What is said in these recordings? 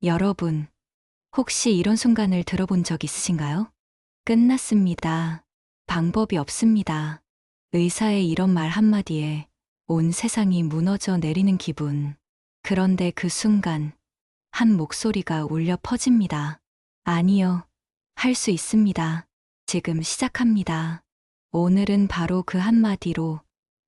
여러분, 혹시 이런 순간을 들어본 적 있으신가요? 끝났습니다. 방법이 없습니다. 의사의 이런 말 한마디에 온 세상이 무너져 내리는 기분. 그런데 그 순간, 한 목소리가 울려 퍼집니다. 아니요. 할 수 있습니다. 지금 시작합니다. 오늘은 바로 그 한마디로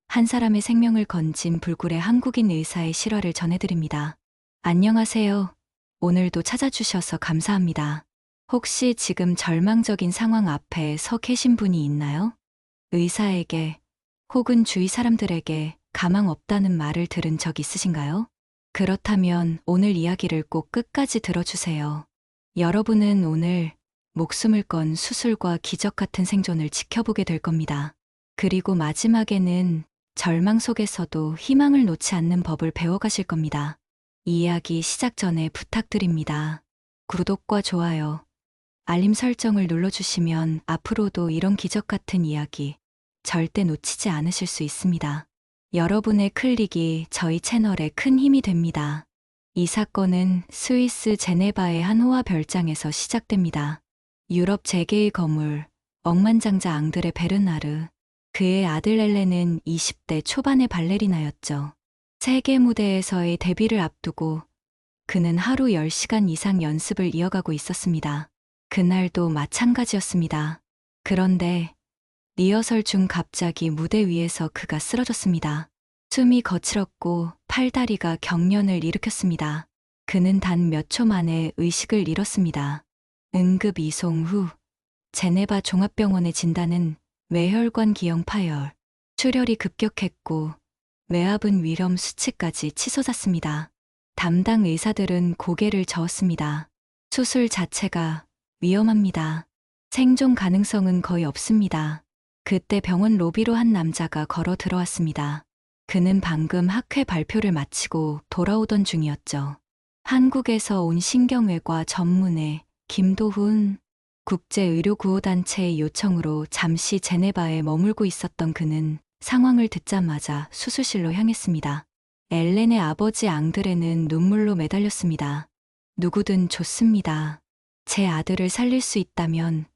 한 사람의 생명을 건진 불굴의 한국인 의사의 실화를 전해드립니다. 안녕하세요. 오늘도 찾아주셔서 감사합니다. 혹시 지금 절망적인 상황 앞에 서 계신 분이 있나요? 의사에게 혹은 주위 사람들에게 가망 없다는 말을 들은 적 있으신가요? 그렇다면 오늘 이야기를 꼭 끝까지 들어주세요. 여러분은 오늘 목숨을 건 수술과 기적 같은 생존을 지켜보게 될 겁니다. 그리고 마지막에는 절망 속에서도 희망을 놓지 않는 법을 배워가실 겁니다. 이 이야기 시작 전에 부탁드립니다. 구독과 좋아요, 알림 설정을 눌러주시면 앞으로도 이런 기적 같은 이야기 절대 놓치지 않으실 수 있습니다. 여러분의 클릭이 저희 채널에 큰 힘이 됩니다. 이 사건은 스위스 제네바의 한 호화 별장에서 시작됩니다. 유럽 재계의 거물, 억만장자 앙드레 베르나르, 그의 아들 엘렌은 20대 초반의 발레리나였죠. 세계 무대에서의 데뷔를 앞두고 그는 하루 10시간 이상 연습을 이어가고 있었습니다. 그날도 마찬가지였습니다. 그런데 리허설 중 갑자기 무대 위에서 그가 쓰러졌습니다. 숨이 거칠었고 팔다리가 경련을 일으켰습니다. 그는 단 몇 초 만에 의식을 잃었습니다. 응급 이송 후 제네바 종합병원의 진단은 외혈관 기형 파열, 출혈이 급격했고 외압은 위험 수치까지 치솟았습니다. 담당 의사들은 고개를 저었습니다. 수술 자체가 위험합니다. 생존 가능성은 거의 없습니다. 그때 병원 로비로 한 남자가 걸어 들어왔습니다. 그는 방금 학회 발표를 마치고 돌아오던 중이었죠. 한국에서 온 신경외과 전문의 김도훈 국제의료구호단체의 요청으로 잠시 제네바에 머물고 있었던 그는 상황을 듣자마자 수술실로 향했습니다. 엘렌의 아버지 앙드레는 눈물로 매달렸습니다. 누구든 좋습니다. 제 아들을 살릴 수 있다면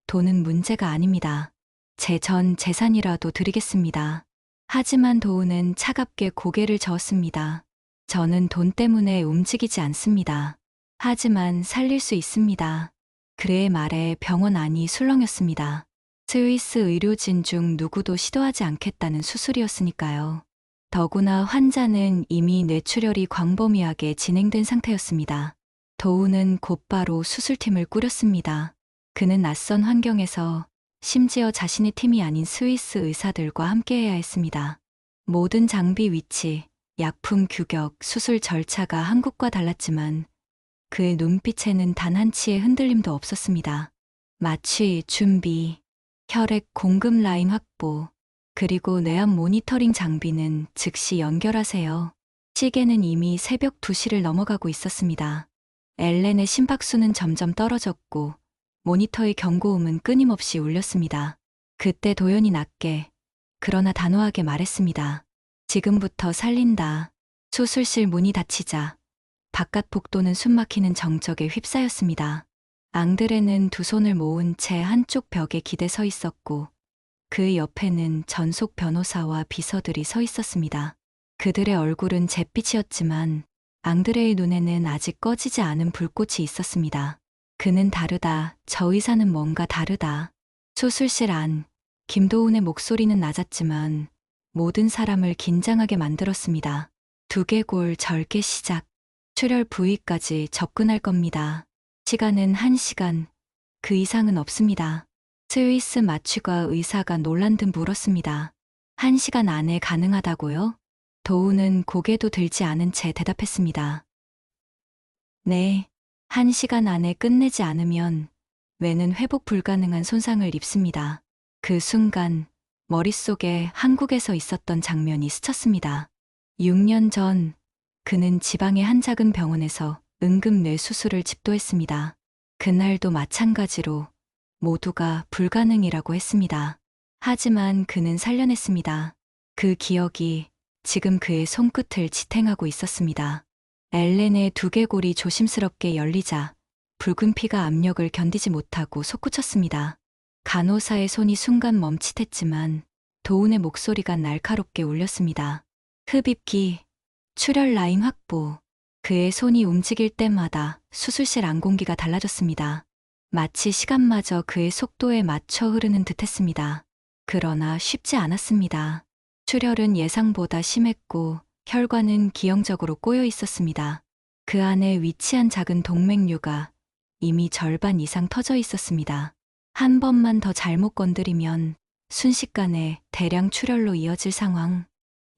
돈은 문제가 아닙니다. 제 전 재산이라도 드리겠습니다. 하지만 도훈은 차갑게 고개를 저었습니다. 저는 돈 때문에 움직이지 않습니다. 하지만 살릴 수 있습니다. 그의 말에 병원 안이 술렁였습니다. 스위스 의료진 중 누구도 시도하지 않겠다는 수술이었으니까요. 더구나 환자는 이미 뇌출혈이 광범위하게 진행된 상태였습니다. 도훈은 곧바로 수술팀을 꾸렸습니다. 그는 낯선 환경에서 심지어 자신의 팀이 아닌 스위스 의사들과 함께해야 했습니다. 모든 장비 위치, 약품 규격, 수술 절차가 한국과 달랐지만 그의 눈빛에는 단 한치의 흔들림도 없었습니다. 마취, 준비, 혈액 공급 라인 확보, 그리고 뇌암 모니터링 장비는 즉시 연결하세요. 시계는 이미 새벽 2시를 넘어가고 있었습니다. 엘렌의 심박수는 점점 떨어졌고 모니터의 경고음은 끊임없이 울렸습니다. 그때 도연이 낮게 그러나 단호하게 말했습니다. 지금부터 살린다. 수술실 문이 닫히자 바깥 복도는 숨막히는 정적에 휩싸였습니다. 앙드레는 두 손을 모은 채 한쪽 벽에 기대 서 있었고 그 옆에는 전속 변호사와 비서들이 서 있었습니다. 그들의 얼굴은 잿빛이었지만 앙드레의 눈에는 아직 꺼지지 않은 불꽃이 있었습니다. 그는 다르다. 저 의사는 뭔가 다르다. 수술실 안, 김도훈의 목소리는 낮았지만 모든 사람을 긴장하게 만들었습니다. 두개골 절개 시작. 출혈 부위까지 접근할 겁니다. 시간은 1시간. 그 이상은 없습니다. 스위스 마취과 의사가 놀란 듯 물었습니다. 1시간 안에 가능하다고요? 도훈은 고개도 들지 않은 채 대답했습니다. 네, 1시간 안에 끝내지 않으면 뇌는 회복 불가능한 손상을 입습니다. 그 순간 머릿속에 한국에서 있었던 장면이 스쳤습니다. 6년 전 그는 지방의 한 작은 병원에서 응급뇌 수술을 집도했습니다. 그날도 마찬가지로 모두가 불가능이라고 했습니다. 하지만 그는 살려냈습니다. 그 기억이 지금 그의 손끝을 지탱하고 있었습니다. 엘렌의 두개골이 조심스럽게 열리자 붉은 피가 압력을 견디지 못하고 솟구쳤습니다. 간호사의 손이 순간 멈칫했지만 도운의 목소리가 날카롭게 울렸습니다. 흡입기, 출혈 라인 확보. 그의 손이 움직일 때마다 수술실 안공기가 달라졌습니다. 마치 시간마저 그의 속도에 맞춰 흐르는 듯 했습니다. 그러나 쉽지 않았습니다. 출혈은 예상보다 심했고 혈관은 기형적으로 꼬여 있었습니다. 그 안에 위치한 작은 동맥류가 이미 절반 이상 터져 있었습니다. 한 번만 더 잘못 건드리면 순식간에 대량 출혈로 이어질 상황.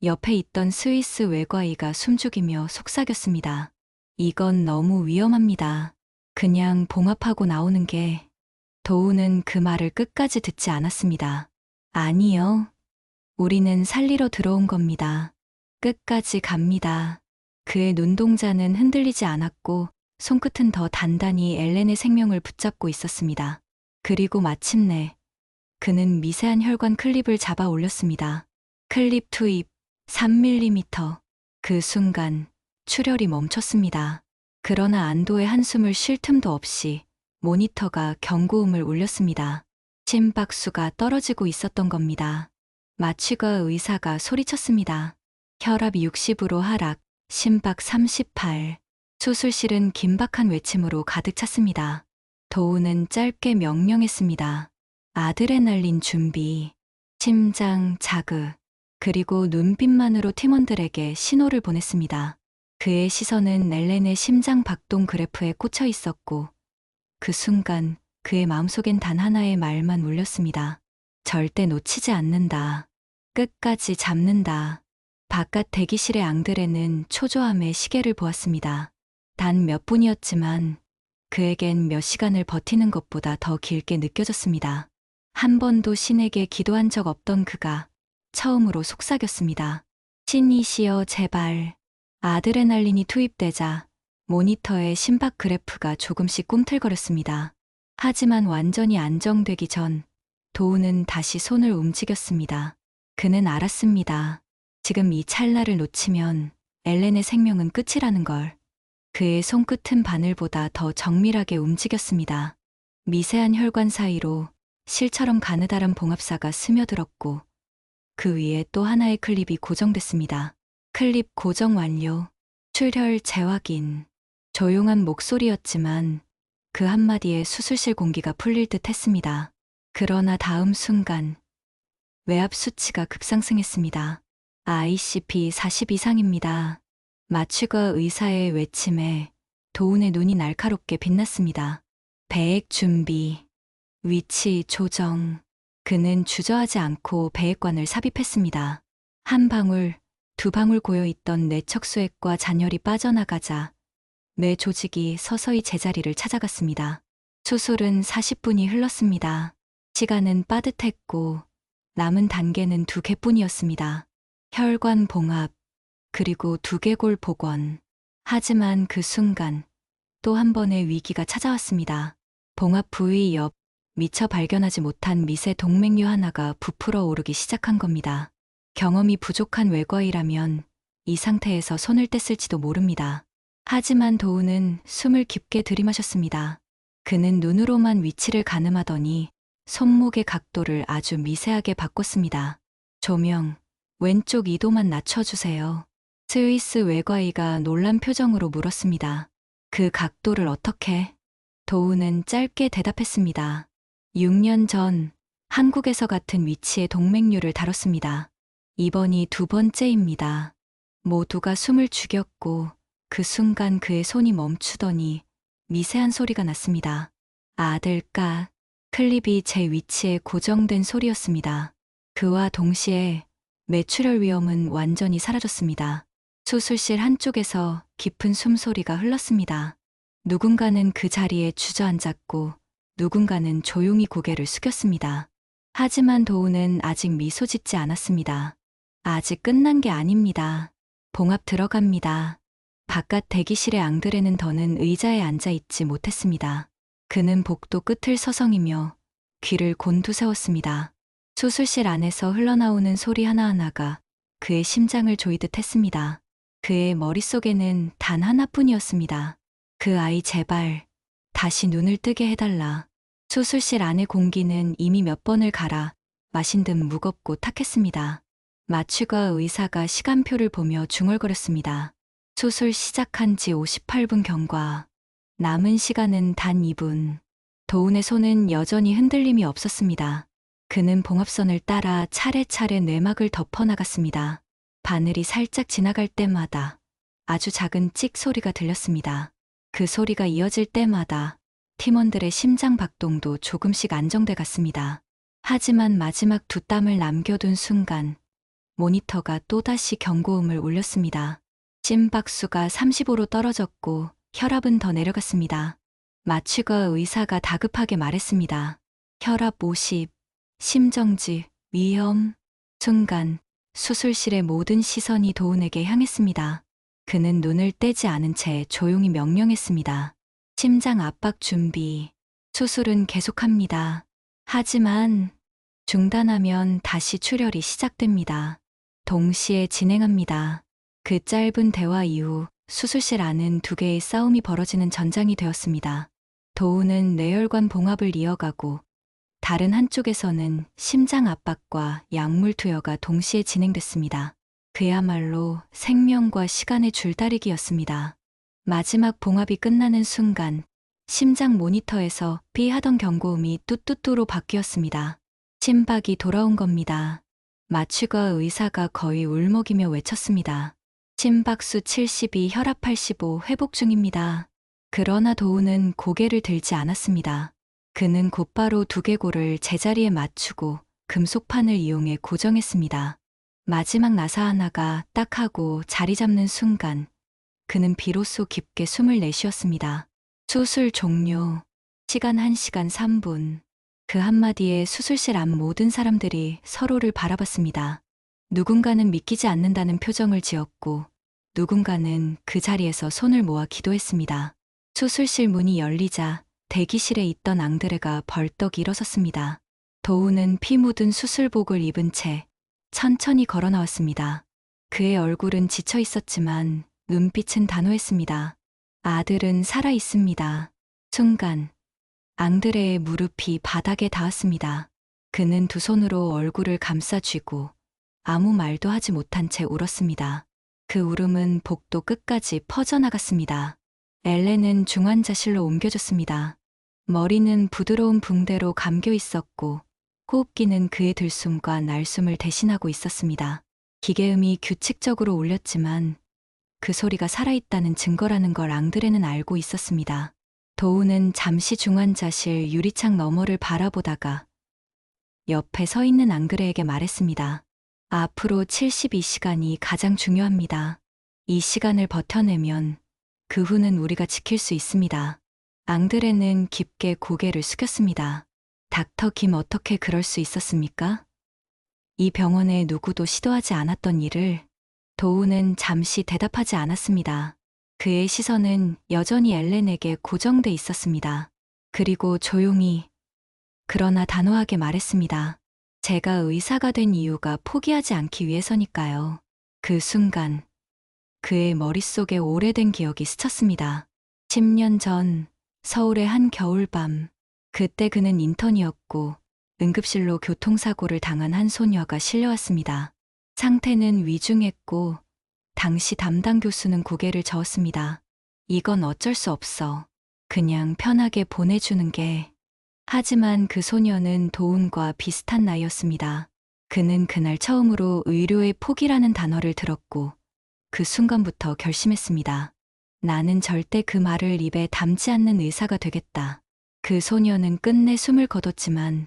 옆에 있던 스위스 외과의가 숨죽이며 속삭였습니다. 이건 너무 위험합니다. 그냥 봉합하고 나오는 게. 도우는 그 말을 끝까지 듣지 않았습니다. 아니요. 우리는 살리러 들어온 겁니다. 끝까지 갑니다. 그의 눈동자는 흔들리지 않았고 손끝은 더 단단히 엘렌의 생명을 붙잡고 있었습니다. 그리고 마침내 그는 미세한 혈관 클립을 잡아 올렸습니다. 클립 투입 3mm. 그 순간 출혈이 멈췄습니다. 그러나 안도의 한숨을 쉴 틈도 없이 모니터가 경고음을 울렸습니다. 심박수가 떨어지고 있었던 겁니다. 마취과 의사가 소리쳤습니다. 혈압 60으로 하락, 심박 38. 수술실은 긴박한 외침으로 가득 찼습니다. 도우는 짧게 명령했습니다. 아드레날린 준비, 심장 자극, 그리고 눈빛만으로 팀원들에게 신호를 보냈습니다. 그의 시선은 엘렌의 심장 박동 그래프에 꽂혀 있었고 그 순간 그의 마음속엔 단 하나의 말만 울렸습니다. 절대 놓치지 않는다. 끝까지 잡는다. 바깥 대기실의 앙드레는 초조함에 시계를 보았습니다. 단 몇 분이었지만 그에겐 몇 시간을 버티는 것보다 더 길게 느껴졌습니다. 한 번도 신에게 기도한 적 없던 그가 처음으로 속삭였습니다. 신이시여 제발. 아드레날린이 투입되자 모니터의 심박 그래프가 조금씩 꿈틀거렸습니다. 하지만 완전히 안정되기 전 도우는 다시 손을 움직였습니다. 그는 알았습니다. 지금 이 찰나를 놓치면 엘렌의 생명은 끝이라는 걸. 그의 손끝은 바늘보다 더 정밀하게 움직였습니다. 미세한 혈관 사이로 실처럼 가느다란 봉합사가 스며들었고 그 위에 또 하나의 클립이 고정됐습니다. 클립 고정 완료. 출혈 재확인. 조용한 목소리였지만 그 한마디에 수술실 공기가 풀릴 듯 했습니다. 그러나 다음 순간 외압 수치가 급상승했습니다. ICP 40 이상입니다. 마취과 의사의 외침에 도운의 눈이 날카롭게 빛났습니다. 배액 준비, 위치 조정. 그는 주저하지 않고 배액관을 삽입했습니다. 한 방울, 두 방울 고여있던 뇌 척수액과 잔열이 빠져나가자 뇌 조직이 서서히 제자리를 찾아갔습니다. 수술은 40분이 흘렀습니다. 시간은 빠듯했고 남은 단계는 2개뿐이었습니다. 혈관 봉합, 그리고 두개골 복원. 하지만 그 순간 또 한 번의 위기가 찾아왔습니다. 봉합 부위 옆 미처 발견하지 못한 미세 동맥류 하나가 부풀어 오르기 시작한 겁니다. 경험이 부족한 외과의라면 이 상태에서 손을 뗐을지도 모릅니다. 하지만 도우는 숨을 깊게 들이마셨습니다. 그는 눈으로만 위치를 가늠하더니 손목의 각도를 아주 미세하게 바꿨습니다. 조명, 왼쪽 2도만 낮춰주세요. 스위스 외과의가 놀란 표정으로 물었습니다. 그 각도를 어떻게? 도우는 짧게 대답했습니다. 6년 전 한국에서 같은 위치의 동맥류를 다뤘습니다. 이번이 2번째입니다. 모두가 숨을 죽였고 그 순간 그의 손이 멈추더니 미세한 소리가 났습니다. 아들까. 클립이 제 위치에 고정된 소리였습니다. 그와 동시에 뇌출혈 위험은 완전히 사라졌습니다. 수술실 한쪽에서 깊은 숨소리가 흘렀습니다. 누군가는 그 자리에 주저앉았고 누군가는 조용히 고개를 숙였습니다. 하지만 도우는 아직 미소 짓지 않았습니다. 아직 끝난 게 아닙니다. 봉합 들어갑니다. 바깥 대기실의 앙드레는 더는 의자에 앉아 있지 못했습니다. 그는 복도 끝을 서성이며 귀를 곤두세웠습니다. 수술실 안에서 흘러나오는 소리 하나하나가 그의 심장을 조이듯 했습니다. 그의 머릿속에는 단 하나뿐이었습니다. 그 아이 제발 다시 눈을 뜨게 해달라. 수술실 안의 공기는 이미 몇 번을 갈아 마신 듯 무겁고 탁했습니다. 마취과 의사가 시간표를 보며 중얼거렸습니다. 수술 시작한 지 58분 경과. 남은 시간은 단 2분. 도훈의 손은 여전히 흔들림이 없었습니다. 그는 봉합선을 따라 차례차례 뇌막을 덮어나갔습니다. 바늘이 살짝 지나갈 때마다 아주 작은 찍 소리가 들렸습니다. 그 소리가 이어질 때마다 팀원들의 심장 박동도 조금씩 안정돼 갔습니다. 하지만 마지막 두 땀을 남겨둔 순간 모니터가 또다시 경고음을 울렸습니다. 심박수가 35로 떨어졌고 혈압은 더 내려갔습니다. 마취과 의사가 다급하게 말했습니다. 혈압 50, 심정지, 위험. 순간 수술실의 모든 시선이 도훈에게 향했습니다. 그는 눈을 떼지 않은 채 조용히 명령했습니다. 심장 압박 준비. 수술은 계속합니다. 하지만 중단하면 다시 출혈이 시작됩니다. 동시에 진행합니다. 그 짧은 대화 이후 수술실 안은 두 개의 싸움이 벌어지는 전장이 되었습니다. 도훈은 뇌혈관 봉합을 이어가고 다른 한쪽에서는 심장 압박과 약물 투여가 동시에 진행됐습니다. 그야말로 생명과 시간의 줄다리기였습니다. 마지막 봉합이 끝나는 순간 심장 모니터에서 삐하던 경고음이 뚜뚜뚜로 바뀌었습니다. 심박이 돌아온 겁니다. 마취과 의사가 거의 울먹이며 외쳤습니다. 심박수 72, 혈압 85, 회복 중입니다. 그러나 도훈은 고개를 들지 않았습니다. 그는 곧바로 두개골을 제자리에 맞추고 금속판을 이용해 고정했습니다. 마지막 나사 하나가 딱 하고 자리 잡는 순간 그는 비로소 깊게 숨을 내쉬었습니다. 수술 종료. 시간 1시간 3분. 그 한마디에 수술실 안 모든 사람들이 서로를 바라봤습니다. 누군가는 믿기지 않는다는 표정을 지었고 누군가는 그 자리에서 손을 모아 기도했습니다. 수술실 문이 열리자 대기실에 있던 앙드레가 벌떡 일어섰습니다. 도훈은 피 묻은 수술복을 입은 채 천천히 걸어 나왔습니다. 그의 얼굴은 지쳐 있었지만 눈빛은 단호했습니다. 아들은 살아 있습니다. 순간 앙드레의 무릎이 바닥에 닿았습니다. 그는 두 손으로 얼굴을 감싸쥐고 아무 말도 하지 못한 채 울었습니다. 그 울음은 복도 끝까지 퍼져나갔습니다. 엘렌은 중환자실로 옮겨졌습니다. 머리는 부드러운 붕대로 감겨 있었고 호흡기는 그의 들숨과 날숨을 대신하고 있었습니다. 기계음이 규칙적으로 울렸지만 그 소리가 살아있다는 증거라는 걸 앙드레는 알고 있었습니다. 도훈은 잠시 중환자실 유리창 너머를 바라보다가 옆에 서 있는 앙드레에게 말했습니다. 앞으로 72시간이 가장 중요합니다. 이 시간을 버텨내면 그 후는 우리가 지킬 수 있습니다. 앙드레는 깊게 고개를 숙였습니다. 닥터 김 어떻게 그럴 수 있었습니까? 이 병원에 누구도 시도하지 않았던 일을. 도훈은 잠시 대답하지 않았습니다. 그의 시선은 여전히 엘렌에게 고정돼 있었습니다. 그리고 조용히 그러나 단호하게 말했습니다. 제가 의사가 된 이유가 포기하지 않기 위해서니까요. 그 순간 그의 머릿속에 오래된 기억이 스쳤습니다. 10년 전 서울의 한 겨울밤. 그때 그는 인턴이었고 응급실로 교통사고를 당한 한 소녀가 실려왔습니다. 상태는 위중했고 당시 담당 교수는 고개를 저었습니다. 이건 어쩔 수 없어. 그냥 편하게 보내주는 게. 하지만 그 소녀는 도훈과 비슷한 나이였습니다. 그는 그날 처음으로 의료의 포기라는 단어를 들었고 그 순간부터 결심했습니다. 나는 절대 그 말을 입에 담지 않는 의사가 되겠다. 그 소녀는 끝내 숨을 거뒀지만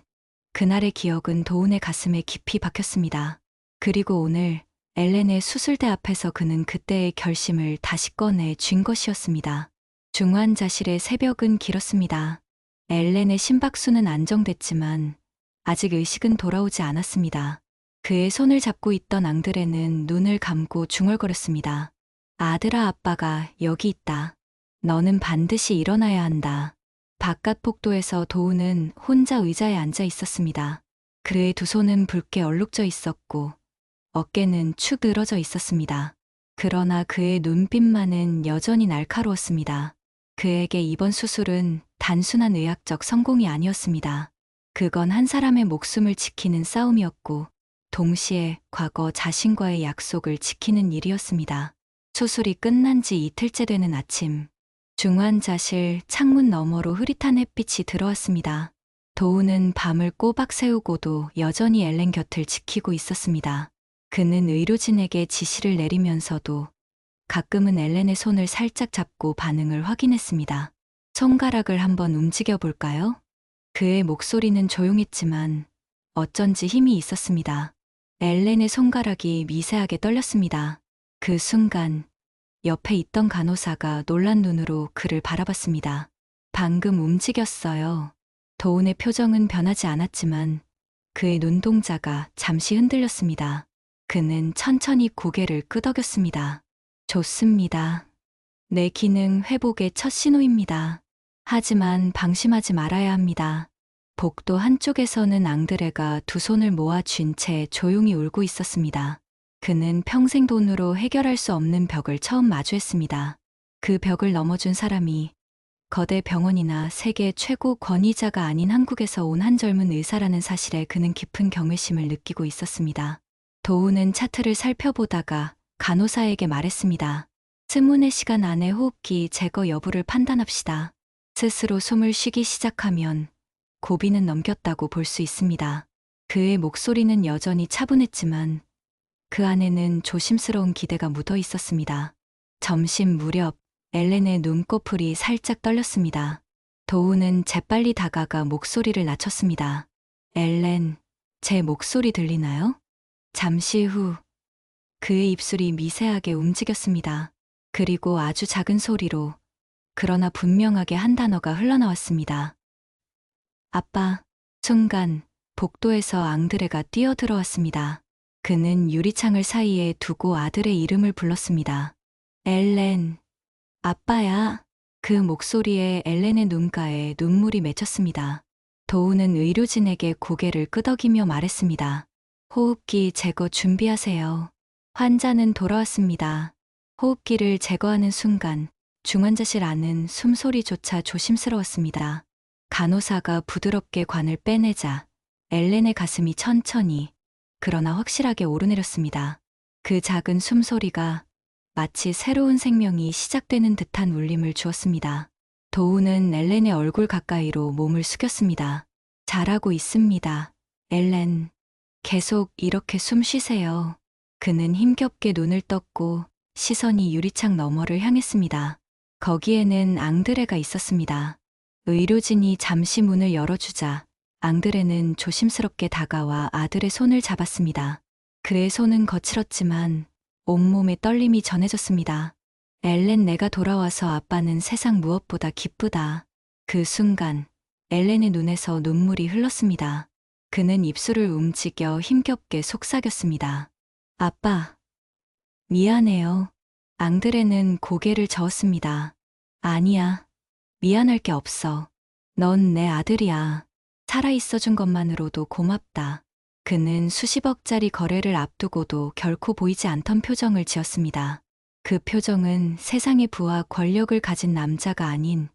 그날의 기억은 도훈의 가슴에 깊이 박혔습니다. 그리고 오늘 엘렌의 수술대 앞에서 그는 그때의 결심을 다시 꺼내 쥔 것이었습니다. 중환자실의 새벽은 길었습니다. 엘렌의 심박수는 안정됐지만 아직 의식은 돌아오지 않았습니다. 그의 손을 잡고 있던 앙드레는 눈을 감고 중얼거렸습니다. 아들아, 아빠가 여기 있다. 너는 반드시 일어나야 한다. 바깥 복도에서 도훈은 혼자 의자에 앉아 있었습니다. 그의 두 손은 붉게 얼룩져 있었고 어깨는 축 늘어져 있었습니다. 그러나 그의 눈빛만은 여전히 날카로웠습니다. 그에게 이번 수술은 단순한 의학적 성공이 아니었습니다. 그건 한 사람의 목숨을 지키는 싸움이었고, 동시에 과거 자신과의 약속을 지키는 일이었습니다. 수술이 끝난 지 이틀째 되는 아침, 중환자실 창문 너머로 흐릿한 햇빛이 들어왔습니다. 도우는 밤을 꼬박 새우고도 여전히 엘렌 곁을 지키고 있었습니다. 그는 의료진에게 지시를 내리면서도 가끔은 엘렌의 손을 살짝 잡고 반응을 확인했습니다. 손가락을 한번 움직여 볼까요? 그의 목소리는 조용했지만 어쩐지 힘이 있었습니다. 엘렌의 손가락이 미세하게 떨렸습니다. 그 순간 옆에 있던 간호사가 놀란 눈으로 그를 바라봤습니다. 방금 움직였어요. 도운의 표정은 변하지 않았지만 그의 눈동자가 잠시 흔들렸습니다. 그는 천천히 고개를 끄덕였습니다. 좋습니다. 내 기능 회복의 첫 신호입니다. 하지만 방심하지 말아야 합니다. 복도 한쪽에서는 앙드레가 두 손을 모아 쥔 채 조용히 울고 있었습니다. 그는 평생 돈으로 해결할 수 없는 벽을 처음 마주했습니다. 그 벽을 넘어준 사람이 거대 병원이나 세계 최고 권위자가 아닌 한국에서 온 한 젊은 의사라는 사실에 그는 깊은 경외심을 느끼고 있었습니다. 도우는 차트를 살펴보다가 간호사에게 말했습니다. 스문의 시간 안에 호흡기 제거 여부를 판단합시다. 스스로 숨을 쉬기 시작하면 고비는 넘겼다고 볼 수 있습니다. 그의 목소리는 여전히 차분했지만 그 안에는 조심스러운 기대가 묻어 있었습니다. 점심 무렵 엘렌의 눈꺼풀이 살짝 떨렸습니다. 도우는 재빨리 다가가 목소리를 낮췄습니다. 엘렌, 제 목소리 들리나요? 잠시 후 그의 입술이 미세하게 움직였습니다. 그리고 아주 작은 소리로 그러나 분명하게 한 단어가 흘러나왔습니다. 아빠. 순간 복도에서 앙드레가 뛰어들어왔습니다. 그는 유리창을 사이에 두고 아들의 이름을 불렀습니다. 엘렌. 아빠야. 그 목소리에 엘렌의 눈가에 눈물이 맺혔습니다. 도우는 의료진에게 고개를 끄덕이며 말했습니다. 호흡기 제거 준비하세요. 환자는 돌아왔습니다. 호흡기를 제거하는 순간 중환자실 안은 숨소리조차 조심스러웠습니다. 간호사가 부드럽게 관을 빼내자 엘렌의 가슴이 천천히 그러나 확실하게 오르내렸습니다. 그 작은 숨소리가 마치 새로운 생명이 시작되는 듯한 울림을 주었습니다. 도우는 엘렌의 얼굴 가까이로 몸을 숙였습니다. 잘하고 있습니다. 엘렌. 계속 이렇게 숨 쉬세요. 그는 힘겹게 눈을 떴고 시선이 유리창 너머를 향했습니다. 거기에는 앙드레가 있었습니다. 의료진이 잠시 문을 열어주자 앙드레는 조심스럽게 다가와 아들의 손을 잡았습니다. 그의 손은 거칠었지만 온몸에 떨림이 전해졌습니다. 엘렌, 내가 돌아와서 아빠는 세상 무엇보다 기쁘다. 그 순간 엘렌의 눈에서 눈물이 흘렀습니다. 그는 입술을 움직여 힘겹게 속삭였습니다. 아빠. 미안해요. 앙드레는 고개를 저었습니다. 아니야. 미안할 게 없어. 넌 내 아들이야. 살아있어준 것만으로도 고맙다. 그는 수십억짜리 거래를 앞두고도 결코 보이지 않던 표정을 지었습니다. 그 표정은 세상의 부와 권력을 가진 남자가 아닌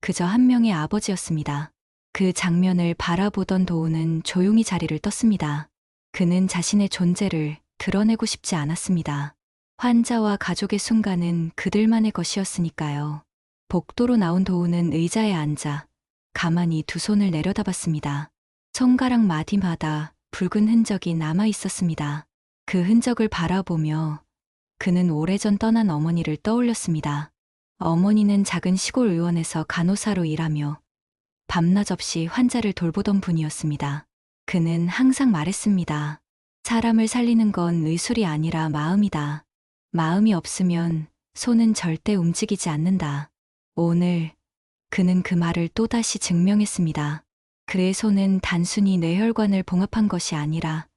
그저 한 명의 아버지였습니다. 그 장면을 바라보던 도우는 조용히 자리를 떴습니다. 그는 자신의 존재를 드러내고 싶지 않았습니다. 환자와 가족의 순간은 그들만의 것이었으니까요. 복도로 나온 도우는 의자에 앉아 가만히 두 손을 내려다봤습니다. 손가락 마디마다 붉은 흔적이 남아 있었습니다. 그 흔적을 바라보며 그는 오래전 떠난 어머니를 떠올렸습니다. 어머니는 작은 시골 의원에서 간호사로 일하며 밤낮 없이 환자를 돌보던 분이었습니다. 그는 항상 말했습니다. 사람을 살리는 건 의술이 아니라 마음이다. 마음이 없으면 손은 절대 움직이지 않는다. 오늘 그는 그 말을 또다시 증명했습니다. 그의 손은 단순히 뇌혈관을 봉합한 것이 아니라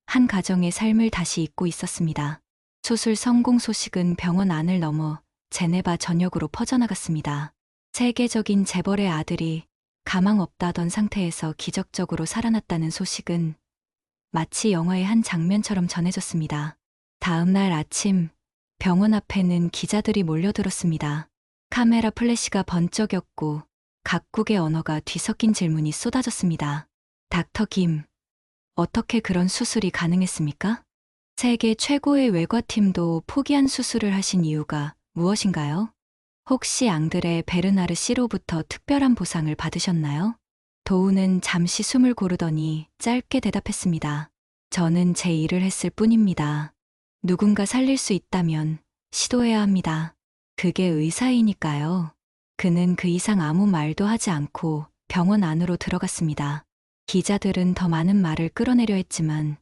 한 가정의 삶을 다시 잇고 있었습니다. 수술 성공 소식은 병원 안을 넘어 제네바 전역으로 퍼져나갔습니다. 세계적인 재벌의 아들이 가망 없다던 상태에서 기적적으로 살아났다는 소식은 마치 영화의 한 장면처럼 전해졌습니다. 다음 날 아침 병원 앞에는 기자들이 몰려들었습니다. 카메라 플래시가 번쩍였고 각국의 언어가 뒤섞인 질문이 쏟아졌습니다. 닥터 김, 어떻게 그런 수술이 가능했습니까? 세계 최고의 외과팀도 포기한 수술을 하신 이유가 무엇인가요? 혹시 앙드레 베르나르 씨로부터 특별한 보상을 받으셨나요? 도우는 잠시 숨을 고르더니 짧게 대답했습니다. 저는 제 일을 했을 뿐입니다. 누군가 살릴 수 있다면 시도해야 합니다. 그게 의사이니까요. 그는 그 이상 아무 말도 하지 않고 병원 안으로 들어갔습니다. 기자들은 더 많은 말을 끌어내려 했지만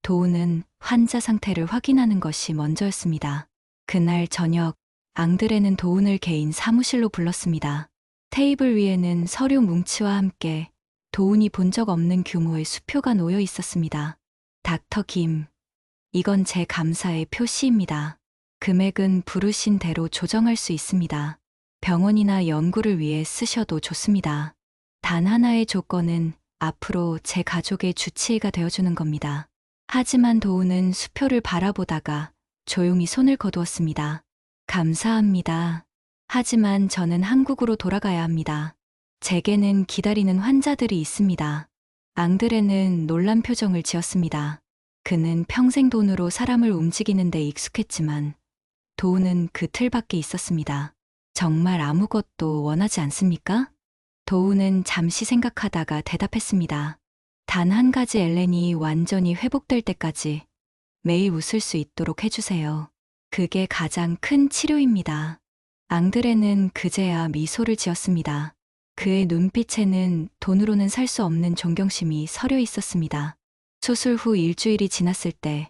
도우는 환자 상태를 확인하는 것이 먼저였습니다. 그날 저녁, 앙드레는 도운을 개인 사무실로 불렀습니다. 테이블 위에는 서류 뭉치와 함께 도운이 본 적 없는 규모의 수표가 놓여 있었습니다. 닥터 김, 이건 제 감사의 표시입니다. 금액은 부르신 대로 조정할 수 있습니다. 병원이나 연구를 위해 쓰셔도 좋습니다. 단 하나의 조건은 앞으로 제 가족의 주치의가 되어주는 겁니다. 하지만 도우는 수표를 바라보다가 조용히 손을 거두었습니다. 감사합니다. 하지만 저는 한국으로 돌아가야 합니다. 제게는 기다리는 환자들이 있습니다. 앙드레는 놀란 표정을 지었습니다. 그는 평생 돈으로 사람을 움직이는 데 익숙했지만 도우는 그 틀 밖에 있었습니다. 정말 아무것도 원하지 않습니까? 도우는 잠시 생각하다가 대답했습니다. 단 한 가지, 엘렌이 완전히 회복될 때까지 매일 웃을 수 있도록 해주세요. 그게 가장 큰 치료입니다. 앙드레는 그제야 미소를 지었습니다. 그의 눈빛에는 돈으로는 살 수 없는 존경심이 서려 있었습니다. 수술 후 일주일이 지났을 때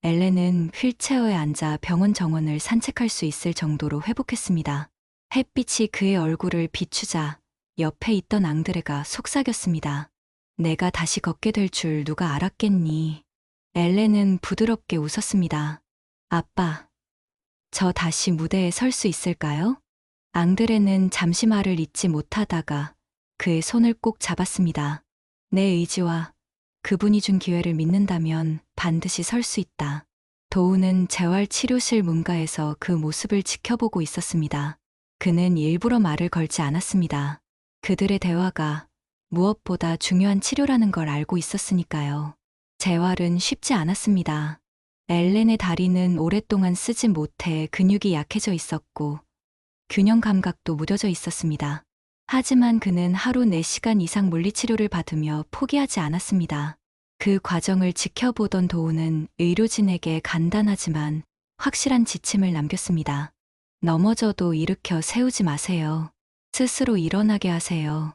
엘렌은 휠체어에 앉아 병원 정원을 산책할 수 있을 정도로 회복했습니다. 햇빛이 그의 얼굴을 비추자 옆에 있던 앙드레가 속삭였습니다. 내가 다시 걷게 될 줄 누가 알았겠니? 엘렌은 부드럽게 웃었습니다. 아빠, 저 다시 무대에 설 수 있을까요? 앙드레는 잠시 말을 잇지 못하다가 그의 손을 꼭 잡았습니다. 내 의지와 그분이 준 기회를 믿는다면 반드시 설 수 있다. 도우는 재활치료실 문가에서 그 모습을 지켜보고 있었습니다. 그는 일부러 말을 걸지 않았습니다. 그들의 대화가 무엇보다 중요한 치료라는 걸 알고 있었으니까요. 재활은 쉽지 않았습니다. 엘렌의 다리는 오랫동안 쓰지 못해 근육이 약해져 있었고 균형 감각도 무뎌져 있었습니다. 하지만 그는 하루 4시간 이상 물리치료를 받으며 포기하지 않았습니다. 그 과정을 지켜보던 도우는 의료진에게 간단하지만 확실한 지침을 남겼습니다. 넘어져도 일으켜 세우지 마세요. 스스로 일어나게 하세요.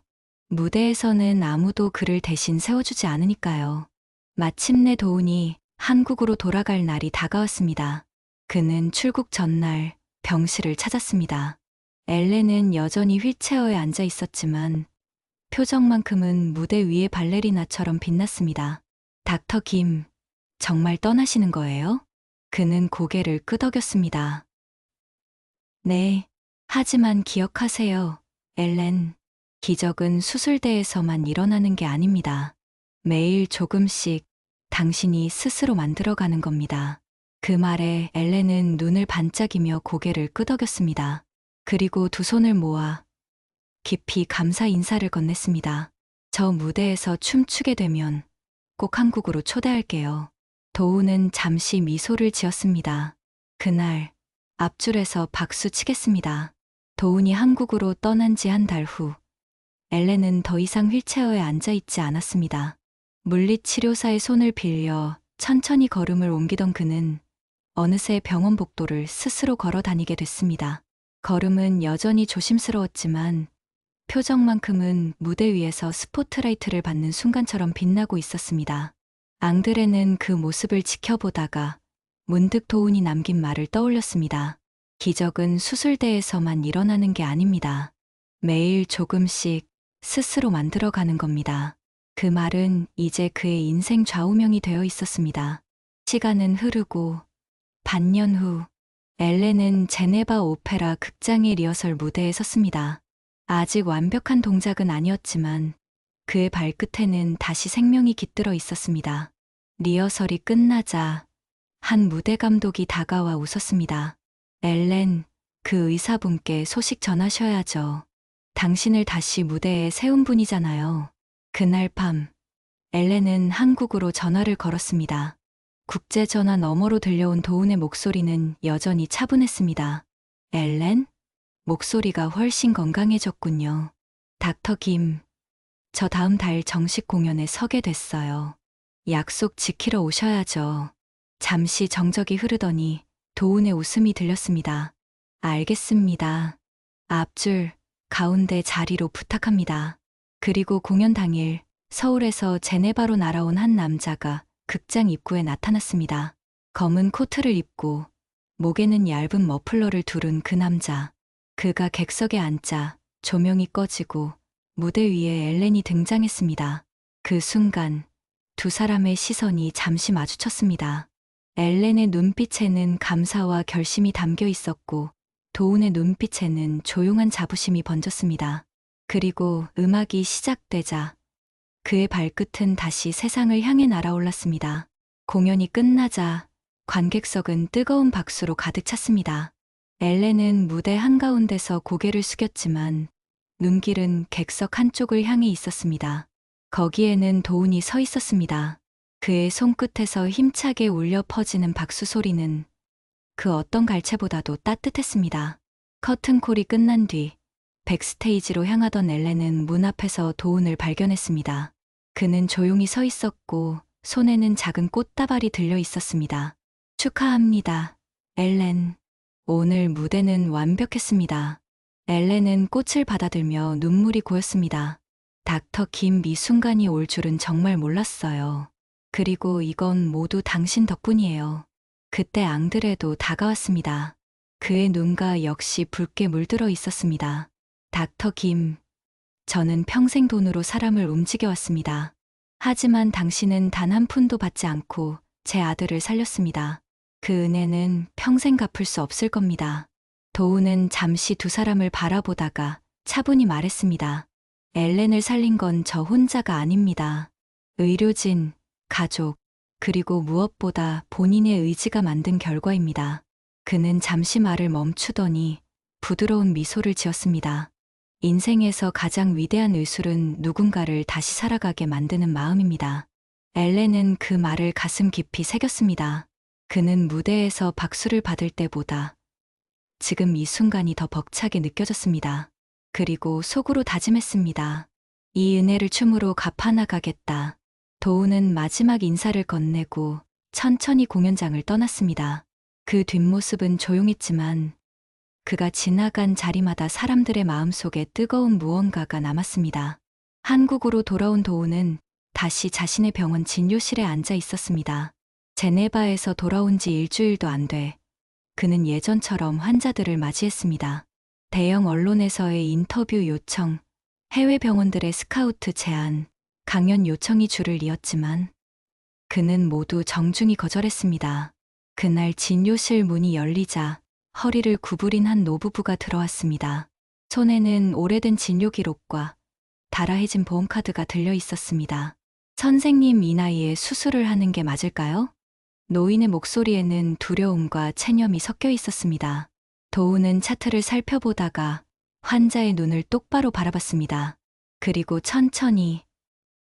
무대에서는 아무도 그를 대신 세워주지 않으니까요. 마침내 도운이 한국으로 돌아갈 날이 다가왔습니다. 그는 출국 전날 병실을 찾았습니다. 엘렌은 여전히 휠체어에 앉아 있었지만 표정만큼은 무대 위의 발레리나처럼 빛났습니다. 닥터 김, 정말 떠나시는 거예요? 그는 고개를 끄덕였습니다. 네, 하지만 기억하세요, 엘렌. 기적은 수술대에서만 일어나는 게 아닙니다. 매일 조금씩 당신이 스스로 만들어가는 겁니다. 그 말에 엘렌은 눈을 반짝이며 고개를 끄덕였습니다. 그리고 두 손을 모아 깊이 감사 인사를 건넸습니다. 저 무대에서 춤추게 되면 꼭 한국으로 초대할게요. 도우는 잠시 미소를 지었습니다. 그날 앞줄에서 박수 치겠습니다. 도운이 한국으로 떠난 지 한 달 후, 엘렌은 더 이상 휠체어에 앉아 있지 않았습니다. 물리치료사의 손을 빌려 천천히 걸음을 옮기던 그는 어느새 병원 복도를 스스로 걸어 다니게 됐습니다. 걸음은 여전히 조심스러웠지만 표정만큼은 무대 위에서 스포트라이트를 받는 순간처럼 빛나고 있었습니다. 앙드레는 그 모습을 지켜보다가 문득 도운이 남긴 말을 떠올렸습니다. 기적은 수술대에서만 일어나는 게 아닙니다. 매일 조금씩 스스로 만들어가는 겁니다. 그 말은 이제 그의 인생 좌우명이 되어 있었습니다. 시간은 흐르고 반년 후 엘렌은 제네바 오페라 극장의 리허설 무대에 섰습니다. 아직 완벽한 동작은 아니었지만 그의 발끝에는 다시 생명이 깃들어 있었습니다. 리허설이 끝나자 한 무대 감독이 다가와 웃었습니다. 엘렌, 그 의사분께 소식 전하셔야죠. 당신을 다시 무대에 세운 분이잖아요. 그날 밤, 엘렌은 한국으로 전화를 걸었습니다. 국제전화 너머로 들려온 도훈의 목소리는 여전히 차분했습니다. 엘렌? 목소리가 훨씬 건강해졌군요. 닥터 김, 저 다음 달 정식 공연에 서게 됐어요. 약속 지키러 오셔야죠. 잠시 정적이 흐르더니 도훈의 웃음이 들렸습니다. 알겠습니다. 앞줄, 가운데 자리로 부탁합니다. 그리고 공연 당일 서울에서 제네바로 날아온 한 남자가 극장 입구에 나타났습니다. 검은 코트를 입고 목에는 얇은 머플러를 두른 그 남자. 그가 객석에 앉자 조명이 꺼지고 무대 위에 엘렌이 등장했습니다. 그 순간 두 사람의 시선이 잠시 마주쳤습니다. 엘렌의 눈빛에는 감사와 결심이 담겨 있었고 도훈의 눈빛에는 조용한 자부심이 번졌습니다. 그리고 음악이 시작되자 그의 발끝은 다시 세상을 향해 날아올랐습니다. 공연이 끝나자 관객석은 뜨거운 박수로 가득 찼습니다. 엘렌은 무대 한가운데서 고개를 숙였지만 눈길은 객석 한쪽을 향해 있었습니다. 거기에는 도훈이 서 있었습니다. 그의 손끝에서 힘차게 울려 퍼지는 박수 소리는 그 어떤 갈채보다도 따뜻했습니다. 커튼콜이 끝난 뒤 백스테이지로 향하던 엘렌은 문 앞에서 도훈을 발견했습니다. 그는 조용히 서 있었고 손에는 작은 꽃다발이 들려 있었습니다. 축하합니다, 엘렌. 오늘 무대는 완벽했습니다. 엘렌은 꽃을 받아들며 눈물이 고였습니다. 닥터 김, 이 순간이 올 줄은 정말 몰랐어요. 그리고 이건 모두 당신 덕분이에요. 그때 앙드레도 다가왔습니다. 그의 눈가 역시 붉게 물들어 있었습니다. 닥터 김, 저는 평생 돈으로 사람을 움직여왔습니다. 하지만 당신은 단 한 푼도 받지 않고 제 아들을 살렸습니다. 그 은혜는 평생 갚을 수 없을 겁니다. 도훈은 잠시 두 사람을 바라보다가 차분히 말했습니다. 엘렌을 살린 건 저 혼자가 아닙니다. 의료진, 가족, 그리고 무엇보다 본인의 의지가 만든 결과입니다. 그는 잠시 말을 멈추더니 부드러운 미소를 지었습니다. 인생에서 가장 위대한 의술은 누군가를 다시 살아가게 만드는 마음입니다. 엘렌은 그 말을 가슴 깊이 새겼습니다. 그는 무대에서 박수를 받을 때보다 지금 이 순간이 더 벅차게 느껴졌습니다. 그리고 속으로 다짐했습니다. 이 은혜를 춤으로 갚아나가겠다. 도훈은 마지막 인사를 건네고 천천히 공연장을 떠났습니다. 그 뒷모습은 조용했지만 그가 지나간 자리마다 사람들의 마음속에 뜨거운 무언가가 남았습니다. 한국으로 돌아온 도훈은 다시 자신의 병원 진료실에 앉아 있었습니다. 제네바에서 돌아온 지 일주일도 안 돼 그는 예전처럼 환자들을 맞이했습니다. 대형 언론에서의 인터뷰 요청, 해외 병원들의 스카우트 제안, 강연 요청이 줄을 이었지만 그는 모두 정중히 거절했습니다. 그날 진료실 문이 열리자 허리를 구부린 한 노부부가 들어왔습니다. 손에는 오래된 진료 기록과 달아해진 보험카드가 들려 있었습니다. 선생님, 이 나이에 수술을 하는 게 맞을까요? 노인의 목소리에는 두려움과 체념이 섞여 있었습니다. 도훈은 차트를 살펴보다가 환자의 눈을 똑바로 바라봤습니다. 그리고 천천히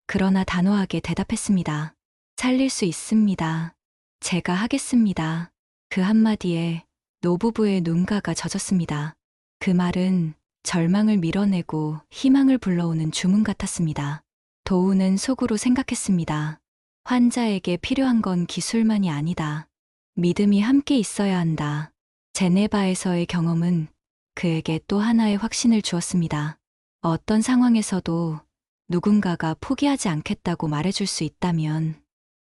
그러나 단호하게 대답했습니다. 살릴 수 있습니다. 제가 하겠습니다. 그 한마디에 노부부의 눈가가 젖었습니다. 그 말은 절망을 밀어내고 희망을 불러오는 주문 같았습니다. 도훈은 속으로 생각했습니다. 환자에게 필요한 건 기술만이 아니다. 믿음이 함께 있어야 한다. 제네바에서의 경험은 그에게 또 하나의 확신을 주었습니다. 어떤 상황에서도 누군가가 포기하지 않겠다고 말해줄 수 있다면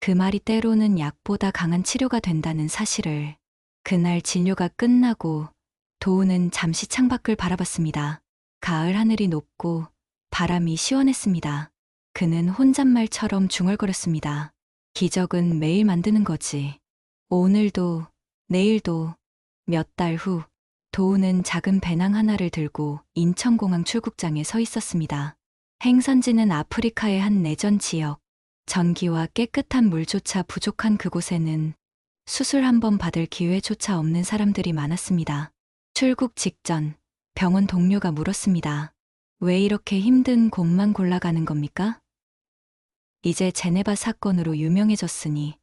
그 말이 때로는 약보다 강한 치료가 된다는 사실을. 그날 진료가 끝나고 도훈은 잠시 창밖을 바라봤습니다. 가을 하늘이 높고 바람이 시원했습니다. 그는 혼잣말처럼 중얼거렸습니다. 기적은 매일 만드는 거지. 오늘도, 내일도. 몇 달 후, 도훈은 작은 배낭 하나를 들고 인천공항 출국장에 서 있었습니다. 행선지는 아프리카의 한 내전 지역. 전기와 깨끗한 물조차 부족한 그곳에는 수술 한 번 받을 기회조차 없는 사람들이 많았습니다. 출국 직전 병원 동료가 물었습니다. 왜 이렇게 힘든 곳만 골라가는 겁니까? 이제 제네바 사건으로 유명해졌으니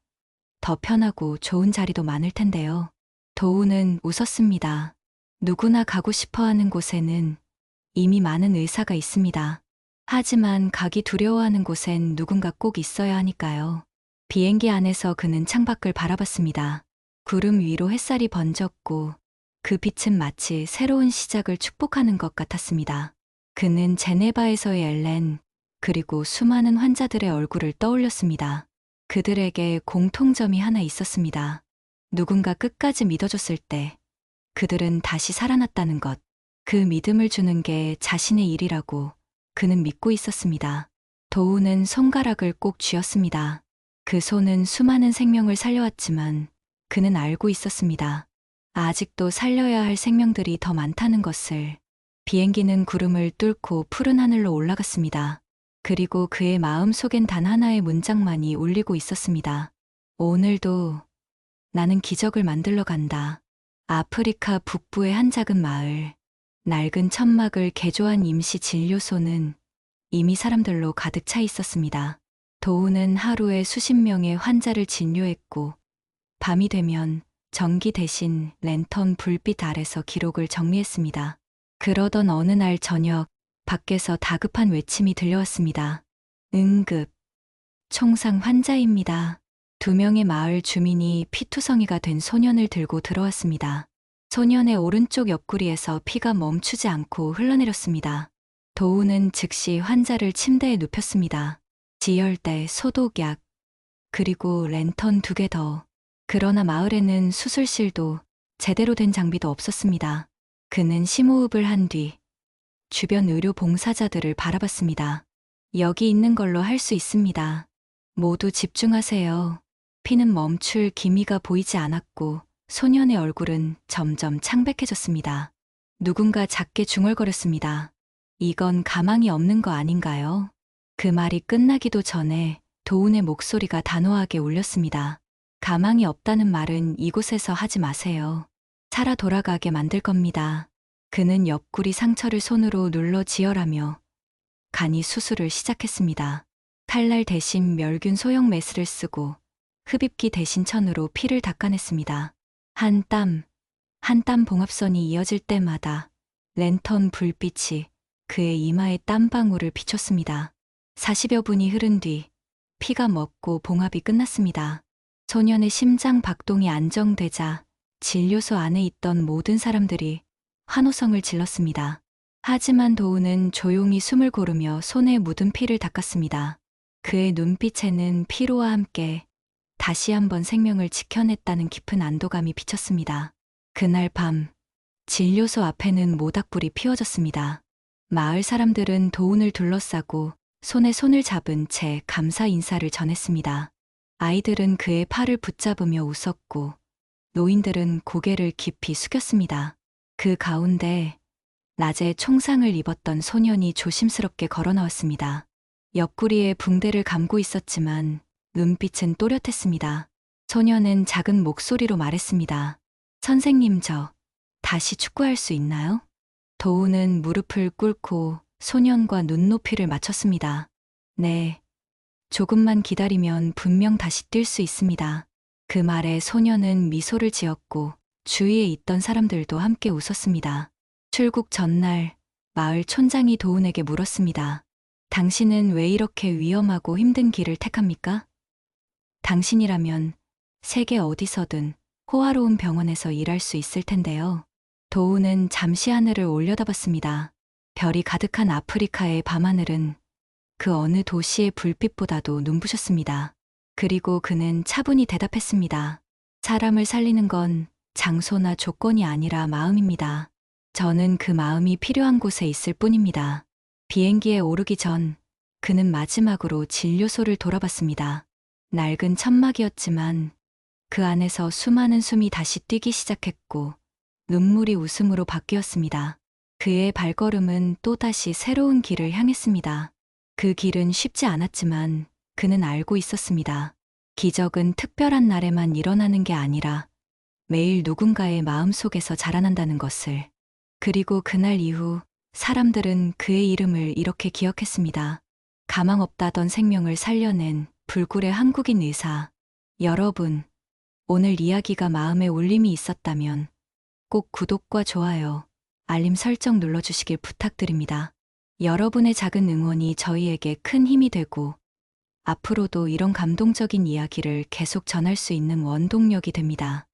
더 편하고 좋은 자리도 많을 텐데요. 도우는 웃었습니다. 누구나 가고 싶어 하는 곳에는 이미 많은 의사가 있습니다. 하지만 가기 두려워하는 곳엔 누군가 꼭 있어야 하니까요. 비행기 안에서 그는 창밖을 바라봤습니다. 구름 위로 햇살이 번졌고 그 빛은 마치 새로운 시작을 축복하는 것 같았습니다. 그는 제네바에서의 엘렌, 그리고 수많은 환자들의 얼굴을 떠올렸습니다. 그들에게 공통점이 하나 있었습니다. 누군가 끝까지 믿어줬을 때 그들은 다시 살아났다는 것. 그 믿음을 주는 게 자신의 일이라고 그는 믿고 있었습니다. 도우는 손가락을 꼭 쥐었습니다. 그 손은 수많은 생명을 살려왔지만 그는 알고 있었습니다. 아직도 살려야 할 생명들이 더 많다는 것을. 비행기는 구름을 뚫고 푸른 하늘로 올라갔습니다. 그리고 그의 마음 속엔 단 하나의 문장만이 울리고 있었습니다. 오늘도 나는 기적을 만들러 간다. 아프리카 북부의 한 작은 마을. 낡은 천막을 개조한 임시 진료소는 이미 사람들로 가득 차 있었습니다. 도우는 하루에 수십 명의 환자를 진료했고 밤이 되면 전기 대신 랜턴 불빛 아래서 기록을 정리했습니다. 그러던 어느 날 저녁 밖에서 다급한 외침이 들려왔습니다. 응급, 총상 환자입니다. 2명의 마을 주민이 피투성이가 된 소년을 들고 들어왔습니다. 소년의 오른쪽 옆구리에서 피가 멈추지 않고 흘러내렸습니다. 도우는 즉시 환자를 침대에 눕혔습니다. 지혈대, 소독약, 그리고 랜턴 2개 더. 그러나 마을에는 수술실도 제대로 된 장비도 없었습니다. 그는 심호흡을 한 뒤 주변 의료 봉사자들을 바라봤습니다. 여기 있는 걸로 할 수 있습니다. 모두 집중하세요. 피는 멈출 기미가 보이지 않았고 소년의 얼굴은 점점 창백해졌습니다. 누군가 작게 중얼거렸습니다. 이건 가망이 없는 거 아닌가요? 그 말이 끝나기도 전에 도운의 목소리가 단호하게 울렸습니다. 가망이 없다는 말은 이곳에서 하지 마세요. 살아 돌아가게 만들 겁니다. 그는 옆구리 상처를 손으로 눌러 지혈하며 간이 수술을 시작했습니다. 칼날 대신 멸균 소형 메스를 쓰고 흡입기 대신 천으로 피를 닦아냈습니다. 한 땀 봉합선이 이어질 때마다 랜턴 불빛이 그의 이마에 땀방울을 비췄습니다. 40여 분이 흐른 뒤 피가 멎고 봉합이 끝났습니다. 소년의 심장 박동이 안정되자 진료소 안에 있던 모든 사람들이 환호성을 질렀습니다. 하지만 도우는 조용히 숨을 고르며 손에 묻은 피를 닦았습니다. 그의 눈빛에는 피로와 함께 다시 한번 생명을 지켜냈다는 깊은 안도감이 비쳤습니다. 그날 밤 진료소 앞에는 모닥불이 피워졌습니다. 마을 사람들은 도운을 둘러싸고 손에 손을 잡은 채 감사 인사를 전했습니다. 아이들은 그의 팔을 붙잡으며 웃었고 노인들은 고개를 깊이 숙였습니다. 그 가운데 낮에 총상을 입었던 소년이 조심스럽게 걸어 나왔습니다. 옆구리에 붕대를 감고 있었지만 눈빛은 또렷했습니다. 소년은 작은 목소리로 말했습니다. 선생님, 저 다시 축구할 수 있나요? 도우는 무릎을 꿇고 소년과 눈높이를 맞췄습니다. 네, 조금만 기다리면 분명 다시 뛸 수 있습니다. 그 말에 소년은 미소를 지었고 주위에 있던 사람들도 함께 웃었습니다. 출국 전날 마을 촌장이 도운에게 물었습니다. 당신은 왜 이렇게 위험하고 힘든 길을 택합니까? 당신이라면 세계 어디서든 호화로운 병원에서 일할 수 있을 텐데요. 도운은 잠시 하늘을 올려다봤습니다. 별이 가득한 아프리카의 밤하늘은 그 어느 도시의 불빛보다도 눈부셨습니다. 그리고 그는 차분히 대답했습니다. 사람을 살리는 건 장소나 조건이 아니라 마음입니다. 저는 그 마음이 필요한 곳에 있을 뿐입니다. 비행기에 오르기 전 그는 마지막으로 진료소를 돌아봤습니다. 낡은 천막이었지만 그 안에서 수많은 숨이 다시 뛰기 시작했고 눈물이 웃음으로 바뀌었습니다. 그의 발걸음은 또다시 새로운 길을 향했습니다. 그 길은 쉽지 않았지만 그는 알고 있었습니다. 기적은 특별한 날에만 일어나는 게 아니라 매일 누군가의 마음속에서 자라난다는 것을. 그리고 그날 이후 사람들은 그의 이름을 이렇게 기억했습니다. 가망 없다던 생명을 살려낸 불굴의 한국인 의사. 여러분, 오늘 이야기가 마음에 울림이 있었다면 꼭 구독과 좋아요, 알림 설정 눌러주시길 부탁드립니다. 여러분의 작은 응원이 저희에게 큰 힘이 되고 앞으로도 이런 감동적인 이야기를 계속 전할 수 있는 원동력이 됩니다.